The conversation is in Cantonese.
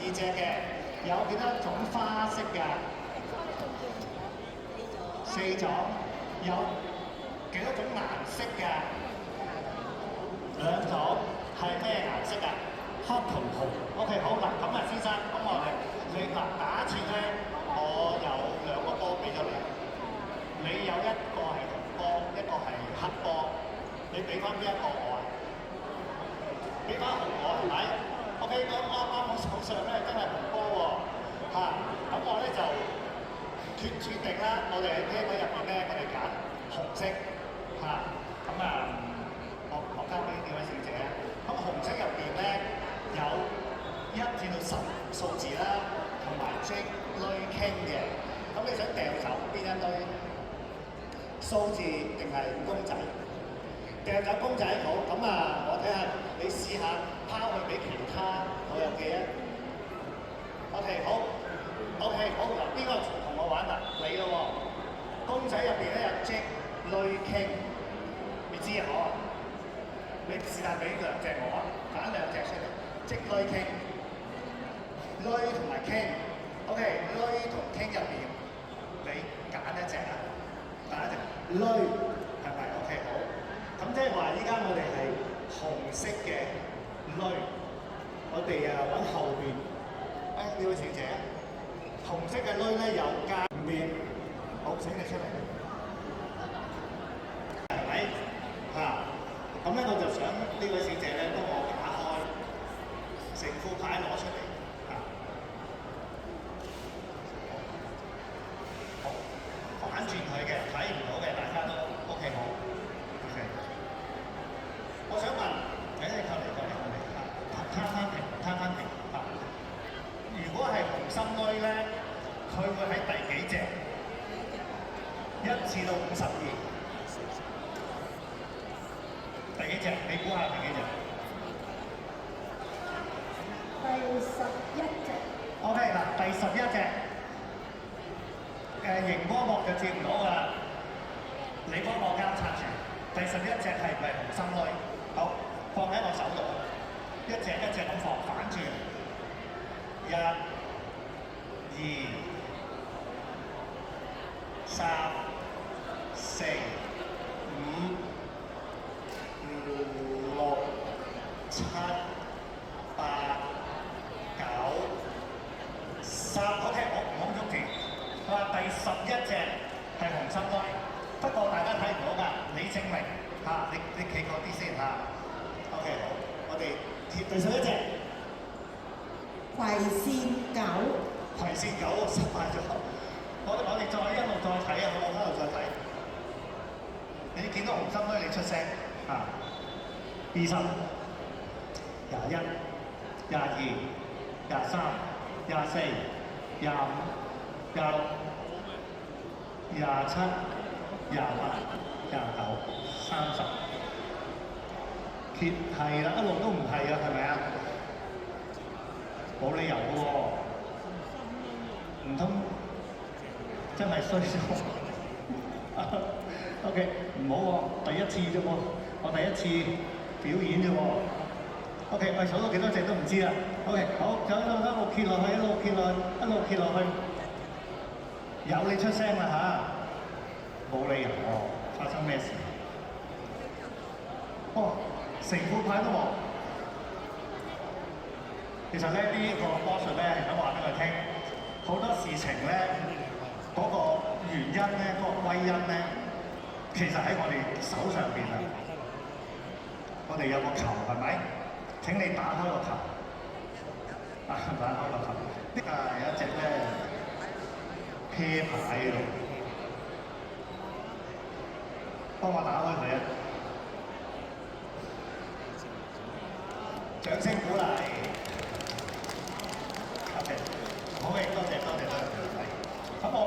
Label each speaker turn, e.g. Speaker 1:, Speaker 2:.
Speaker 1: 12隻嘅，有幾多種花色㗎？4種，有幾多種顏色㗎？2種，係咩顏色啊？黑同紅。OK， 好嗱，咁啊，先生，咁我哋你嗱，假設咧，我有2個波俾咗你，你有一個係紅波，一個係黑波，你俾翻邊一個我啊？俾翻紅我係咪 ？OK， 咁啱我手上咧真係紅波喎，咁我咧就決定啦，我哋喺呢個入邊咧，我哋揀紅色，咁我交俾呢位小姐。咁紅色入邊咧有1至到10數字啦，同埋 J 類傾嘅。咁你想掉走邊一堆？數字定係公仔？掉走公仔好，咁我睇下你試下拋去俾其他老友記啊。OK， 好 ，OK， 好嗱，邊個同我玩啊？你咯喎，公仔入邊咧有 J 類傾，你知啊？我你是但俾2隻我啊，揀2隻出嚟，即類傾，類同埋傾 ，OK， 類同傾入邊，你揀一隻啊，揀一隻類係咪 ？OK， 好，咁即係話依家我哋係紅色嘅類，我哋揾後邊，呢位小姐，紅色嘅類咧有間面，好請你出嚟，係咪？咁咧我就想呢位小姐咧幫我打開成副牌攞出嚟，好，反轉佢嘅，睇唔到嘅，大家都 OK 好 ，OK。我想問，你過嚟，攤翻平，如果係紅心區咧，佢會喺第幾隻？1至到52。第幾隻？你估下第幾隻？
Speaker 2: 第11隻。
Speaker 1: OK 嗱，第11隻，熒光幕就接唔到㗎啦，你幫我監察住。第11隻係唔係紅心類？好，放喺我手度，一隻一隻咁放，反轉。1、2、3、4、5。6、7、8、9、3 ，OK， 我唔好喐住。佢話第11隻係紅心區，不過大家睇唔到㗎，你證明你企過啲先OK， 好，我哋貼第11隻。
Speaker 2: 葵扇狗。
Speaker 1: 葵扇狗失敗咗。我哋再一路再睇啊，我一路再睇。你見到紅心區，你出聲20、21、22、23、24、25、26、27、28、29、30。揭係啦，一路都唔係啊，係咪啊？冇理由嘅喎，唔通真係衰咗？OK， 唔好喎，第一次啫喎，我第一次表演啫喎。OK， 我數到幾多隻都唔知啦。OK， 好，就一路揭落去，一路揭落去，一路揭落去。有你出聲啦冇理由喎，發生咩事？成副牌都冇。其實咧，呢個魔術咧係想話俾佢聽，好多事情咧嗰個原因咧，嗰個歸因咧，其實喺我哋手上邊啊！我哋有個球係咪？請你打開個球，打開個球。有一隻咧啤牌喺度，幫我打開佢啊！掌聲鼓勵。